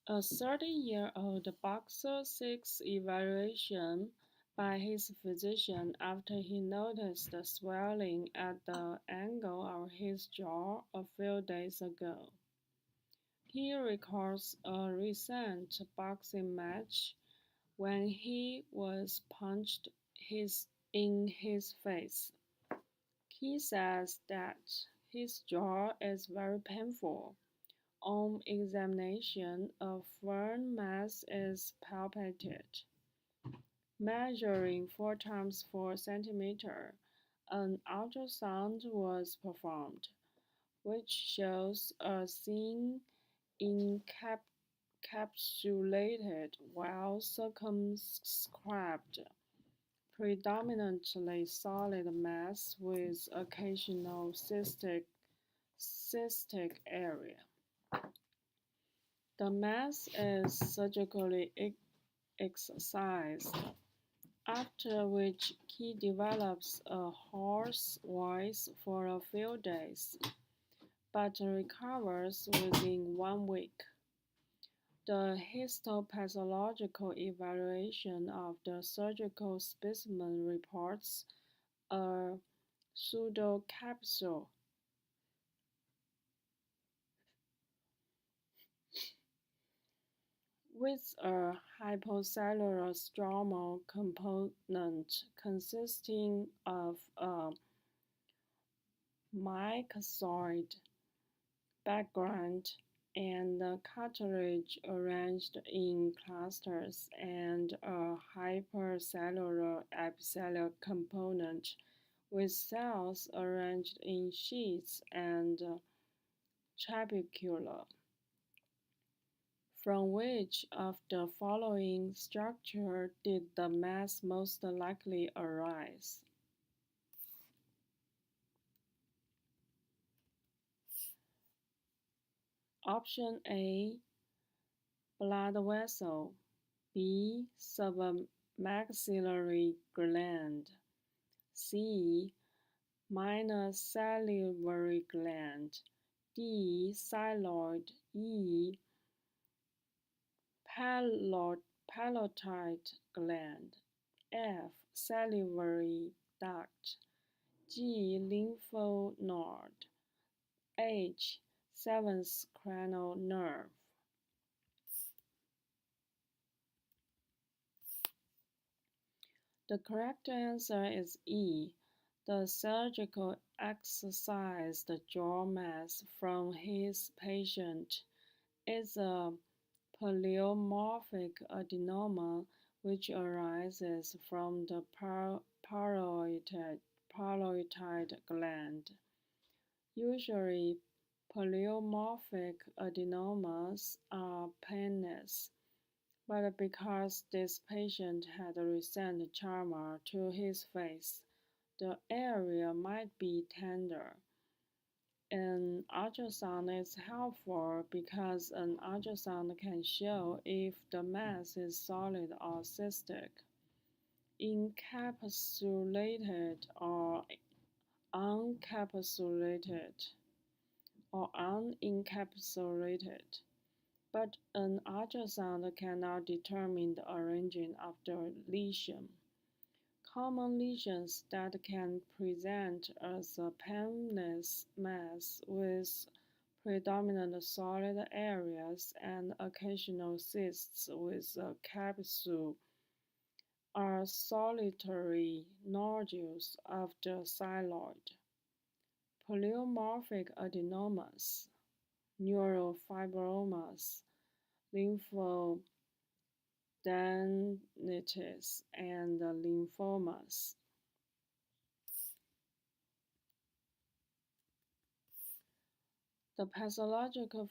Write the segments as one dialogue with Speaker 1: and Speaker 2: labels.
Speaker 1: A 30-year-old boxer seeks evaluation by his physician after he noticed swelling at the angle of his jaw a few days ago. He recalls a recent boxing match when he was punched in his face. He says that his jaw is very painful. On examination, a firm mass is palpated. Measuring 4 times 4 centimeters, an ultrasound was performed, which shows a thin encapsulated while circumscribed, predominantly solid mass with occasional cystic area. The mass is surgically excised, after which he develops a hoarse voice for a few days, but recovers within 1 week. The histopathological evaluation of the surgical specimen reports a pseudocapsule with a hypocellular stromal component consisting of a myxoid background and cartilage arranged in clusters, and a hypercellular epithelial component with cells arranged in sheets and trabecula. From which of the following structure did the mass most likely arise? Option A, blood vessel. B, submaxillary gland. C, minor salivary gland. D, xyloid. E, pallotide gland. F, salivary duct. G, lymphnode. H, seventh cranial nerve. The correct answer is E. The surgical excised jaw mass from his patient is a pleomorphic adenoma which arises from the parotid gland. Usually, pleomorphic adenomas are painless, but because this patient had recent trauma to his face, the area might be tender. An ultrasound is helpful because an ultrasound can show if the mass is solid or cystic, encapsulated or unencapsulated, but an ultrasound cannot determine the origin of the lesion. Common lesions that can present as a painless mass with predominant solid areas and occasional cysts with a capsule are solitary nodules of the xyloid, pleomorphic adenomas, neurofibromas, lymphadenitis, and lymphomas. The pathological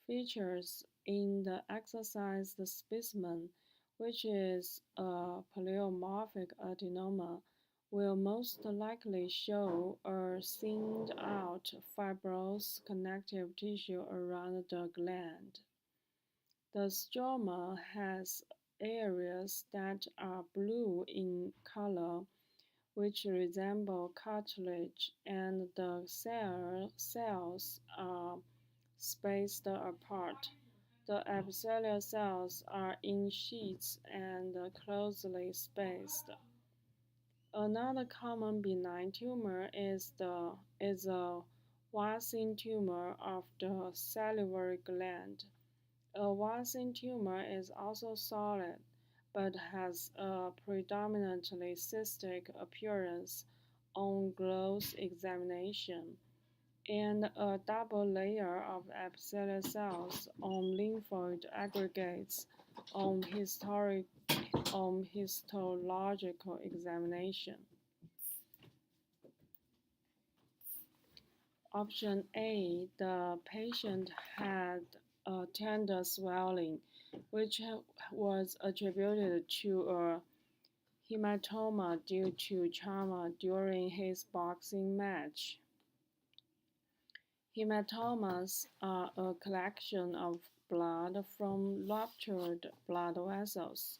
Speaker 1: features in the excised specimen, which is a pleomorphic adenoma, will most likely show a thinned out fibrous connective tissue around the gland. The stroma has areas that are blue in color, which resemble cartilage, and the cells are spaced apart, The epithelial cells are in sheets and closely spaced. Another common benign tumor is a Watson tumor of the salivary gland. A Watson tumor is also solid, but has a predominantly cystic appearance on close examination, and a double layer of epithelial cells on lymphoid aggregates on histological examination. Option A, the patient had a tender swelling, which was attributed to a hematoma due to trauma during his boxing match. Hematomas are a collection of blood from ruptured blood vessels.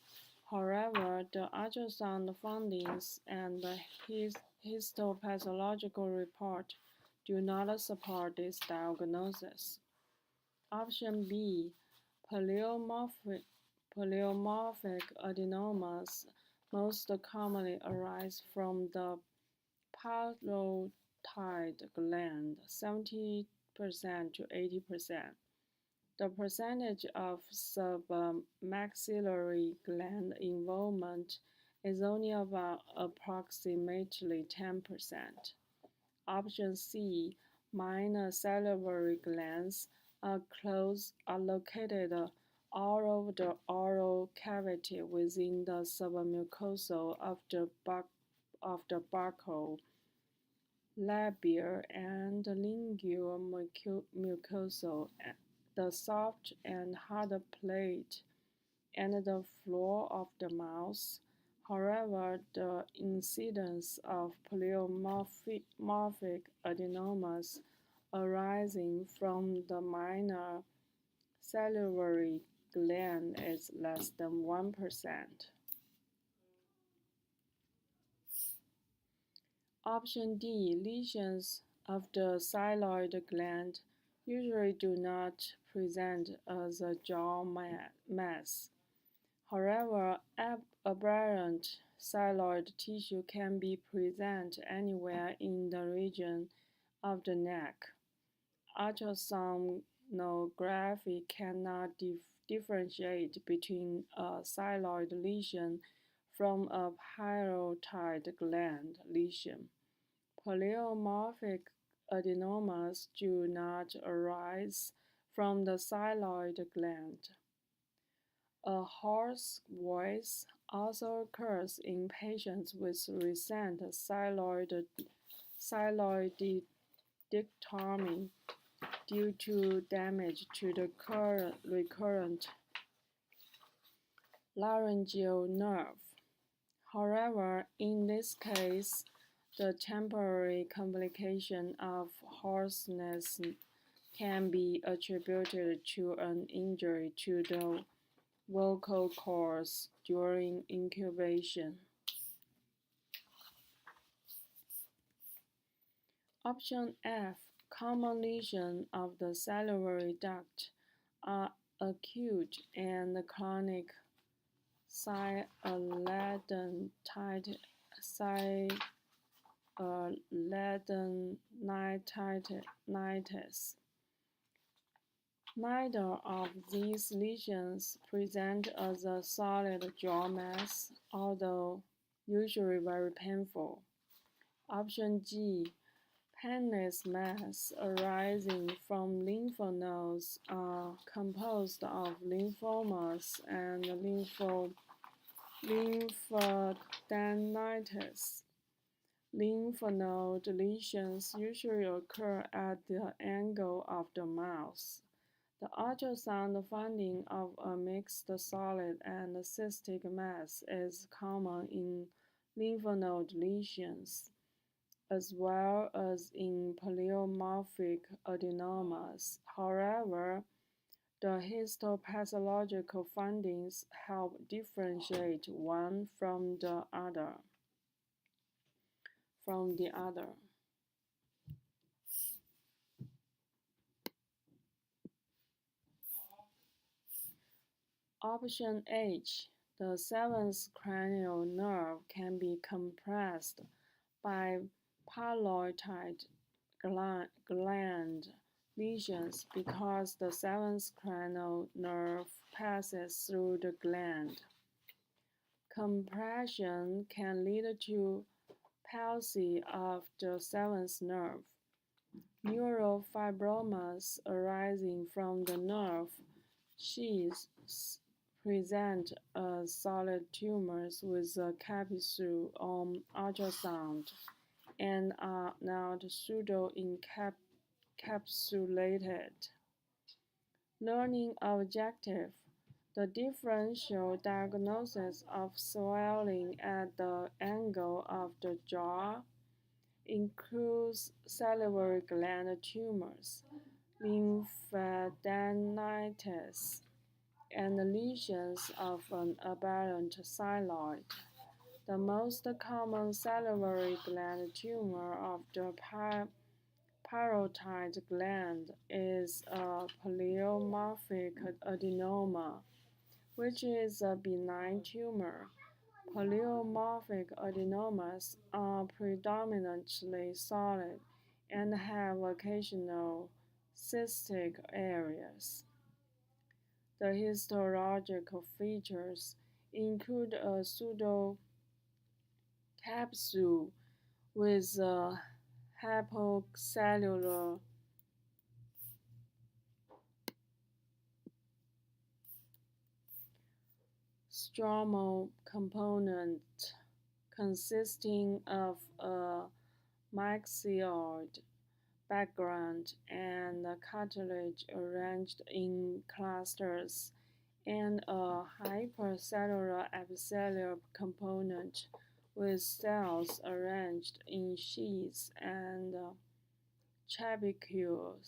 Speaker 1: However, the ultrasound findings and the histopathological report do not support this diagnosis. Option B, pleomorphic adenomas most commonly arise from the parotid gland, 70% to 80%. The percentage of submaxillary gland involvement is only about approximately 10%. Option C, minor salivary glands are located all over the oral cavity within the submucosal of the buccal, labial, and lingual mucosal, the soft and hard plate, and the floor of the mouth. However, the incidence of pleomorphic adenomas arising from the minor salivary gland is less than 1%. Option D, lesions of the thyroid gland usually do not present as a jaw mass. However, aberrant thyroid tissue can be present anywhere in the region of the neck. Ultrasonography cannot differentiate between a thyroid lesion from a parotid gland lesion. Pleomorphic adenomas do not arise from the thyroid gland. A hoarse voice also occurs in patients with recent thyroidectomy due to damage to the recurrent laryngeal nerve. However, in this case, the temporary complication of hoarseness can be attributed to an injury to the vocal cords during incubation. Option F, common lesions of the salivary duct are acute and chronic sialadenitis. Neither of these lesions present as a solid jaw mass, although usually very painful. Option G, painless mass arising from lymph nodes are composed of lymphomas and lymphadenitis. Lymph node lesions usually occur at the angle of the mouth. The ultrasound finding of a mixed solid and cystic mass is common in lymph node lesions, as well as in pleomorphic adenomas. However, the histopathological findings help differentiate one from the other. Option H. The seventh cranial nerve can be compressed by parotid gland lesions because the seventh cranial nerve passes through the gland. Compression can lead to palsy of the seventh nerve. Neurofibromas arising from the nerve sheaths present as solid tumors with a capsule on ultrasound and are not pseudo-encapsulated. Learning objective. The differential diagnosis of swelling at the angle of the jaw includes salivary gland tumors, lymphadenitis, and lesions of an aberrant thyroid. The most common salivary gland tumor of the parotid gland is a pleomorphic adenoma, which is a benign tumor. Pleomorphic adenomas are predominantly solid and have occasional cystic areas. The histological features include a pseudocapsule with a hypocellular stromal component consisting of a myxoid background and cartilage arranged in clusters, and a hypercellular epithelial component with cells arranged in sheaths and trabecular.